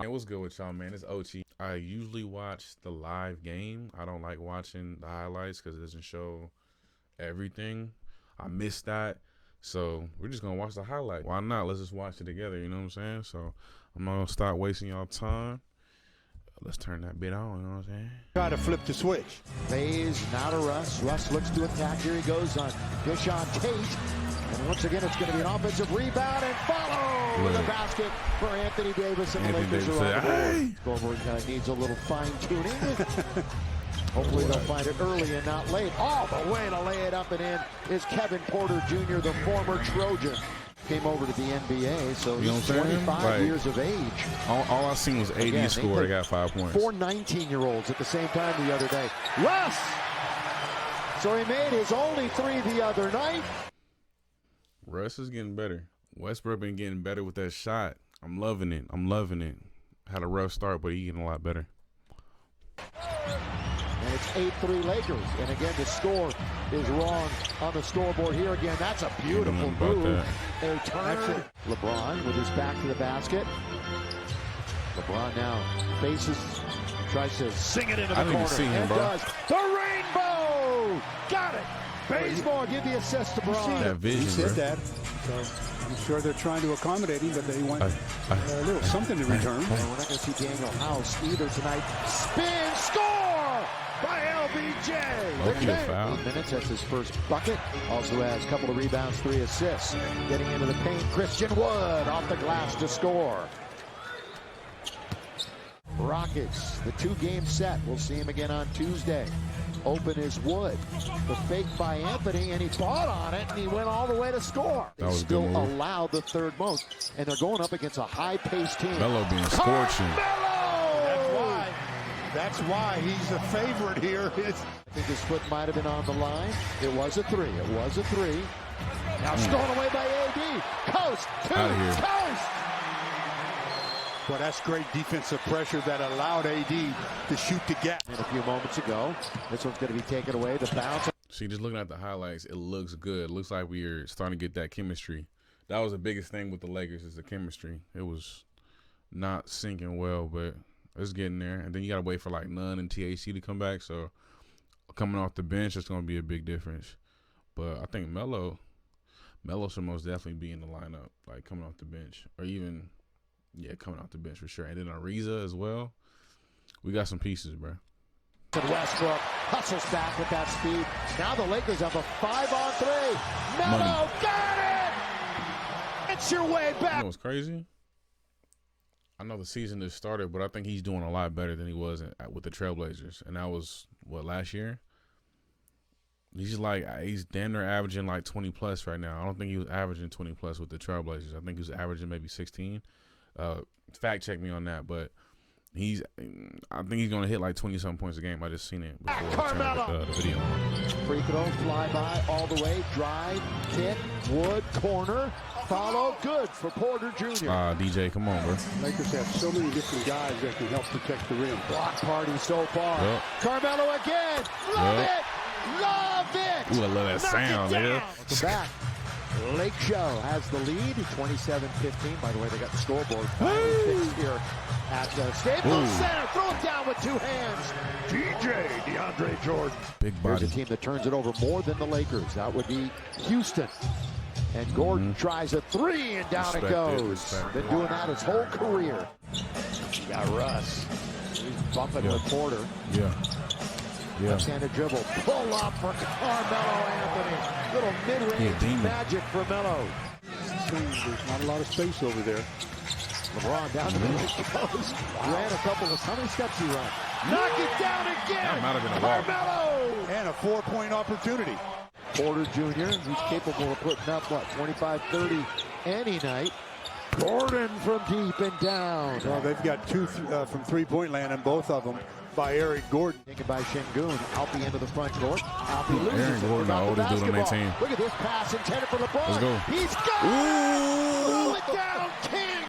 Hey, what's good with y'all, man? It's Ochi. I usually watch the live game. I don't like watching the highlights because it doesn't show everything. I missed that. So we're just going to watch the highlight. Why not? Let's just watch it together, you know what I'm saying? So I'm not going to start wasting y'all time. Let's turn that bit on, you know what I'm saying? Try to flip the switch. Mays, now to Russ. Russ looks to attack. Here he goes on Deshaun Tate. And once again, it's going to be an offensive rebound and follow with a basket for Anthony Davis. And the Lakers are on the board. Scoreboard kind of needs a little fine-tuning. Hopefully they'll find it early and not late. All the way to lay it up and in is Kevin Porter Jr., the former Trojan. Came over to the NBA, so you know he's 25 years of age. All I seen was AD score. They got 5 points. 4 19-year-olds at the same time the other day. Russ! So he made his only 3 the other night. Russ is getting better. Westbrook been getting better with that shot. I'm loving it. I'm loving it. Had a rough start, but he's getting a lot better. And it's 8-3 Lakers. And again, the score is wrong on the scoreboard here again. That's a beautiful move. A turn. LeBron with his back to the basket. LeBron now faces, tries to sing it into the corner. And does. The rainbow! Got it! Baseball, give the assist to Bron. That vision, he said that. So I'm sure they're trying to accommodate him, but they want a little something in return. And we're not going to see Daniel House either tonight. Spin, score by LBJ. Okay, 8 minutes, that's his first bucket. Also has a couple of rebounds, 3 assists. Getting into the paint, Christian Wood off the glass to score. Rockets, the 2-game set. We'll see him again on Tuesday. Open is Wood. The fake by Anthony, and he bought on it, and he went all the way to score. They still allowed the 3rd most, and they're going up against a high-paced team. Melo being scorching. That's why he's a favorite here. I think his foot might have been on the line. It was a 3. It was a 3. Now stolen away by AD. Coast to coast. Well, that's great defensive pressure that allowed AD to shoot the gap. And a few moments ago, this one's going to be taken away. The bounce. See, just looking at the highlights, it looks good. It looks like we're starting to get that chemistry. That was the biggest thing with the Lakers is the chemistry. It was not syncing well, but it's getting there. And then you got to wait for like Nunn and THC to come back. So coming off the bench, it's going to be a big difference. But I think Melo should most definitely be in the lineup, like coming off the bench or even – yeah, coming off the bench for sure. And then Ariza as well. We got some pieces, bro. Westbrook hustles back with that speed. Now the Lakers have a 5-on-3. Melo got it! It's your way back. You know what's crazy? I know the season just started, but I think he's doing a lot better than he was with the Trailblazers. And that was, what, last year? He's damn near averaging like 20-plus right now. I don't think he was averaging 20-plus with the Trailblazers. I think he was averaging maybe 16. Fact check me on that, but I think he's gonna hit like 20-something points a game. I just seen it before Carmelo. The video. Free throw, fly by all the way, drive, kick, Wood, corner, follow, good for Porter Jr. DJ, come on, bro. Lakers have so many different guys that can help protect the rim. Block party so far. Yep. Carmelo again, love it. Ooh, I love that sound, yeah. Welcome back. Lake Show has the lead, 27-15. By the way, they got the scoreboard fixed here at the Staples Center. Throw it down with 2 hands. DJ DeAndre Jordan. Big body. Here's a team that turns it over more than the Lakers. That would be Houston. And Gordon tries a 3, and down it goes. Been doing that his whole career. You got Russ. He's bumping with Porter. Left-handed dribble. Pull up for Carmelo Anthony. Little mid-range magic for Melo. There's not a lot of space over there. LeBron down the middle goes. Ran a couple of, how many steps he ran? Knock it down again. That might have been a walk. Carmelo. And a 4-point opportunity. Porter Jr., who's capable of putting up, what, 25, 30 any night. Gordon from deep and down. Well, they've got 2 from 3-point land, and both of them by Eric Gordon. Taken by Şengün. Alpi into the front court. Alpi loses Aaron Gordon, the oldest dude on their team. Look at this pass intended for LeBron. Let's go. He's got it! Throw it down, King!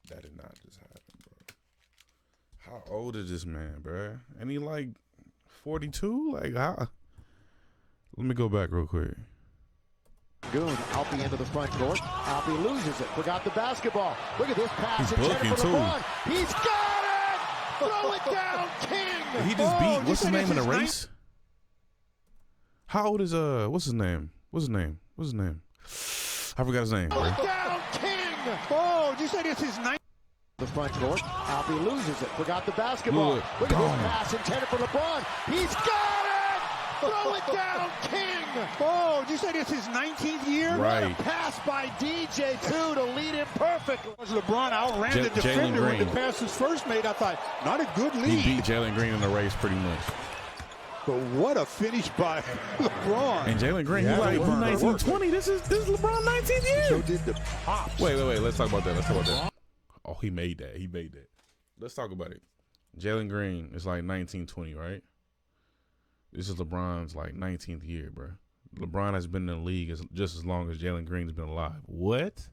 That did not just happen, bro. How old is this man, bro? And he like 42? Like, how? Let me go back real quick. Goon out the end of the front court. Alpi loses it. Forgot the basketball. Look at this pass. He's booking too. LeBron. He's got it. Throw it down, King. He just beat. What's his name in the race? How old is What's his name? What's his name? What's his name? I forgot his name. Throw it down, King. Oh, you said it's his ninth. The front court. Alpi loses it. Forgot the basketball. Look at this pass intended for LeBron. He's got it. Throw it down, King. Oh, you said it's his 19th year? Right. What a pass by DJ2 to lead him perfectly. As LeBron outran the defender when the pass was first made, I thought, not a good lead. He beat Jalen Green in the race pretty much. But what a finish by LeBron. And Jalen Green, he's like 1920. This is LeBron 19th year. So did the Pops. Wait. Let's talk about that. Oh, he made that. Let's talk about it. Jalen Green is like 1920, right? This is LeBron's like 19th year, bro. LeBron has been in the league just as long as Jalen Green's been alive. What?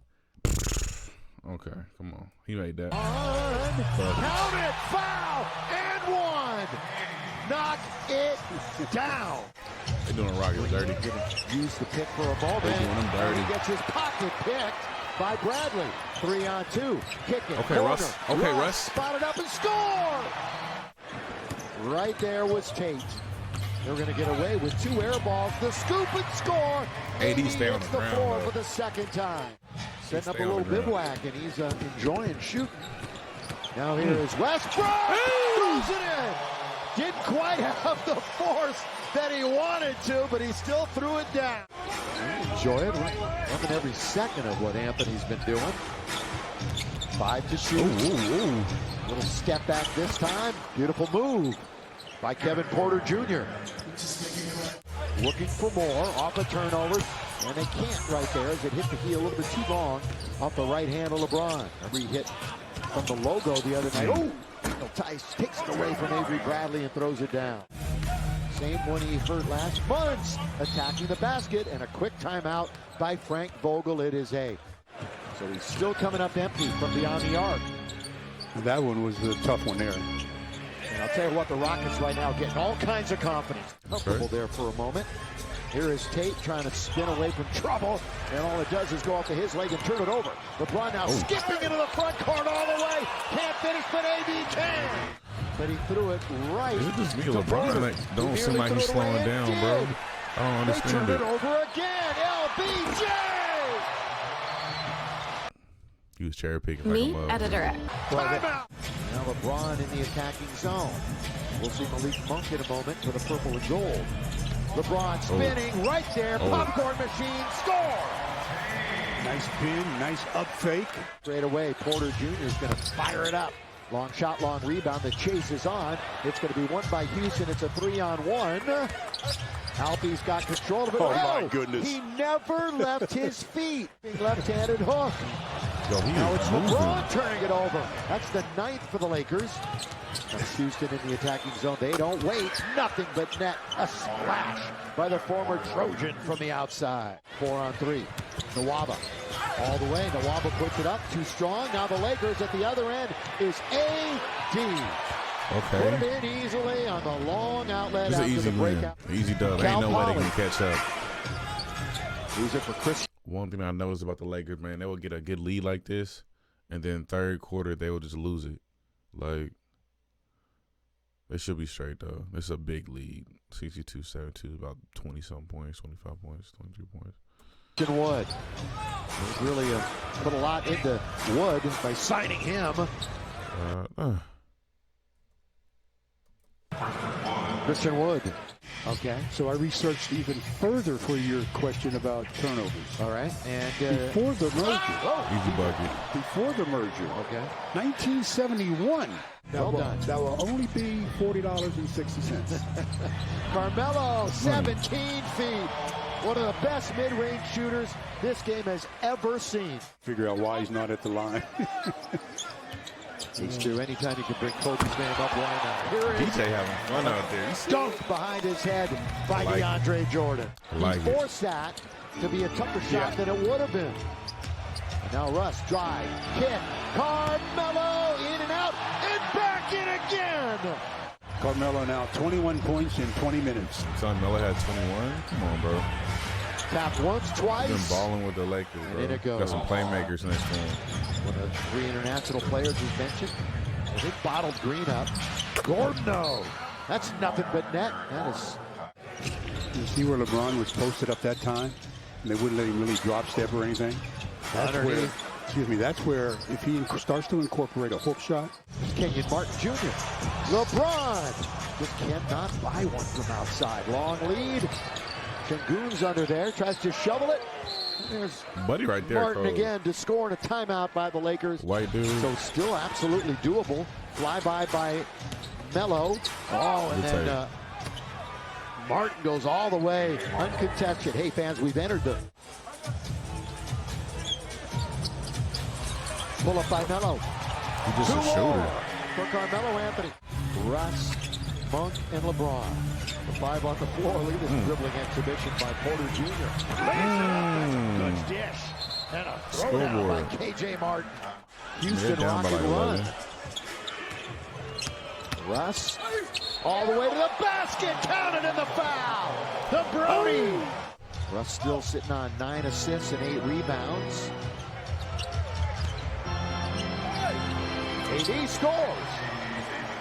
Okay, come on. He made that. Count it, foul, and one. Knock it down. They're doing Rockets dirty. Use the pick for a ball. They're doing them dirty. He gets his pocket picked by Bradley. 3-on-2. Kick it. Okay, corner. Russ. Okay, Russ. Spotted up and score. Right there was Tate. They're going to get away with 2 air balls. The scoop and score. AD stay on the floor ground, for the second time. Setting up a little bivouac, and he's enjoying shooting. Now here is Westbrook. Throws it in. Didn't quite have the force that he wanted to, but he still threw it down. Enjoy it. Loving every second of what Anthony's been doing. 5 to shoot. Ooh. Little step back this time. Beautiful move by Kevin Porter Jr. Looking for more off a turnover, and they can't right there as it hit the heel a little bit too long off the right hand of LeBron. Remember he hit from the logo the other night. Oh! Tice takes it away from Avery Bradley and throws it down. Same one he hurt last month, attacking the basket, and a quick timeout by Frank Vogel. It is a. So he's still coming up empty from beyond the arc. That one was a tough one there. And I'll tell you what, the Rockets right now getting all kinds of confidence. Comfortable there for a moment. Here is Tate trying to spin away from trouble, and all it does is go off to his leg and turn it over. LeBron now skipping into the front court all the way. Can't finish, but AD can. But he threw it right. Is it just me? LeBron don't seem like he's slowing down, bro. I don't understand it. They turned it over again. LBJ! He was cherry picking Me, like a editor. Timeout. Now LeBron in the attacking zone. We'll see Malik Monk in a moment for the purple and gold. LeBron spinning right there. Popcorn machine score. Nice pin, nice up fake. Straight away, Porter Jr. is going to fire it up. Long shot, long rebound. The chase is on. It's going to be won by Houston. It's a 3-on-1. Alpi's got control of it. Oh, my goodness. He never left his feet. Left-handed hook. Now it's moving. LeBron turning it over. That's the 9th for the Lakers. That's Houston in the attacking zone. They don't wait. Nothing but net. A splash by the former Trojan from the outside. 4-on-3. Nwaba all the way. Nwaba puts it up. Too strong. Now the Lakers at the other end is AD. Okay. Put it in easily on the long outlet. It's an easy win. Easy dub. Ain't no way they can catch up. Lose it for Chris. One thing I noticed about the Lakers, man, they would get a good lead like this, and then third quarter they would just lose it. Like, they should be straight though. It's a big lead. 62-72, about 20-something points, 25 points, 23 points. Wood. He's really put a lot into Wood by signing him. Christian Wood. Okay. So I researched even further for your question about turnovers. All right. And before the merger. Easy bucket. Before the merger. Okay. 1971. Well done. That will only be $40.60. Carmelo, 17 feet. One of the best mid-range shooters this game has ever seen. Figure out why he's not at the line. These two, anytime you can bring Kobe's name up, why not? Here it is. DJ having fun out there. Dunked behind his head by DeAndre Jordan. Like he forced that to be a tougher shot than it would have been. And now Russ, drive, kick, Carmelo, in and out, and back in again. Carmelo now 21 points in 20 minutes. I'm telling you, Melo had 21. Come on, bro. Tap once, twice. Been balling with the Lakers, bro. And in it goes. Got some playmakers next to him. One of the 3 international players we mentioned. And they bottled Green up. Gordon, no. That's nothing but net. That is. You see where LeBron was posted up that time? And they wouldn't let him really drop step or anything? That's where, excuse me, that's where if he starts to incorporate a hook shot. Kenyon Martin Jr. LeBron just cannot buy one from outside. Long lead. Şengün's under there, tries to shovel it. There's Buddy right there, Martin Cole. again to score in a timeout by the Lakers. White dude. So still absolutely doable. Flyby by Melo. Oh, and then Martin goes all the way, uncontested. Hey, fans, we've entered the pull up by Melo. He just a shooter. For Carmelo Anthony. Russ, Monk, and LeBron. The 5 on the floor. Look at this dribbling exhibition by Porter Jr. Good dish. And a throwdown by KJ Martin. Houston Rocket like run. Russ all the way to the basket. Counted in the foul. The Brody. Russ still sitting on 9 assists and 8 rebounds. AD scores.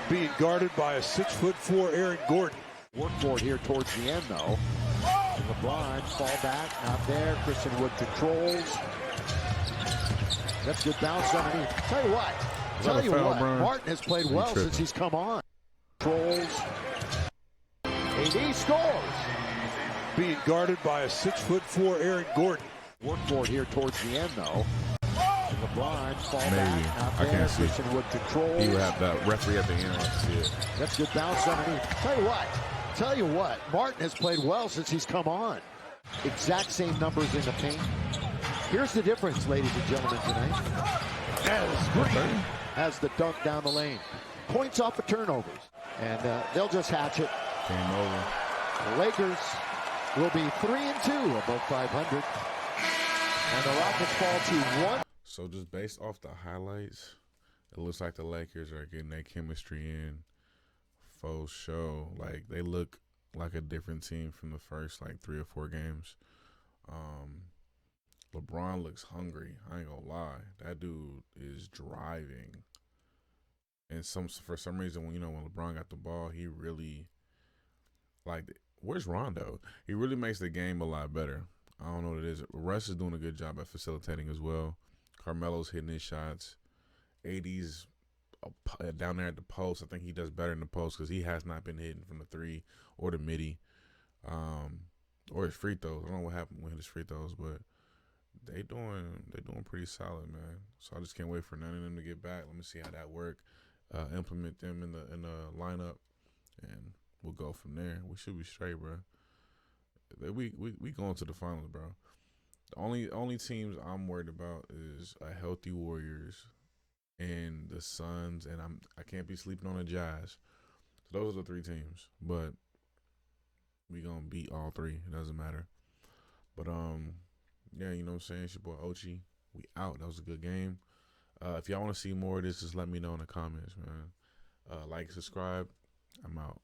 Being guarded by a 6'4" Aaron Gordon. Work for it here towards the end, though. LeBron, fall back, not there. Christian Wood controls. That's good bounce underneath. Tell you what, Martin has played well since he's come on. Controls. AD scores. Being guarded by a 6'4" Aaron Gordon. Work for it here towards the end, though. LeBron, fall back, not I there. can't see. Christian Wood controls. He would have that referee at the end. I can see it. That's good bounce underneath. Tell you what, Martin has played well since he's come on. Exact same numbers in the paint. Here's the difference, ladies and gentlemen, tonight. As Green has the dunk down the lane. Points off of turnovers. And they'll just hatch it. Game over. The Lakers will be 3-2 above 500. And the Rockets fall to 1. So just based off the highlights, it looks like the Lakers are getting their chemistry in faux show. Like, they look like a different team from the first, 3 or 4 games. LeBron looks hungry. I ain't gonna lie. That dude is driving. And for some reason, when LeBron got the ball, he really, where's Rondo? He really makes the game a lot better. I don't know what it is. Russ is doing a good job at facilitating as well. Carmelo's hitting his shots. AD's down there at the post. I think he does better in the post because he has not been hitting from the 3 or the midi, or his free throws. I don't know what happened with his free throws, but they doing pretty solid, man. So I just can't wait for none of them to get back. Let me see how that work. Implement them in the lineup, and we'll go from there. We should be straight, bro. We going to the finals, bro. The only teams I'm worried about is a healthy Warriors and the Suns, and I can't be sleeping on the Jazz. So those are the 3 teams, but we gonna beat all 3. It doesn't matter. But yeah, you know what I'm saying. It's your boy Ochi. We out. That was a good game. If y'all want to see more of this, just let me know in the comments, man. Like, subscribe. I'm out.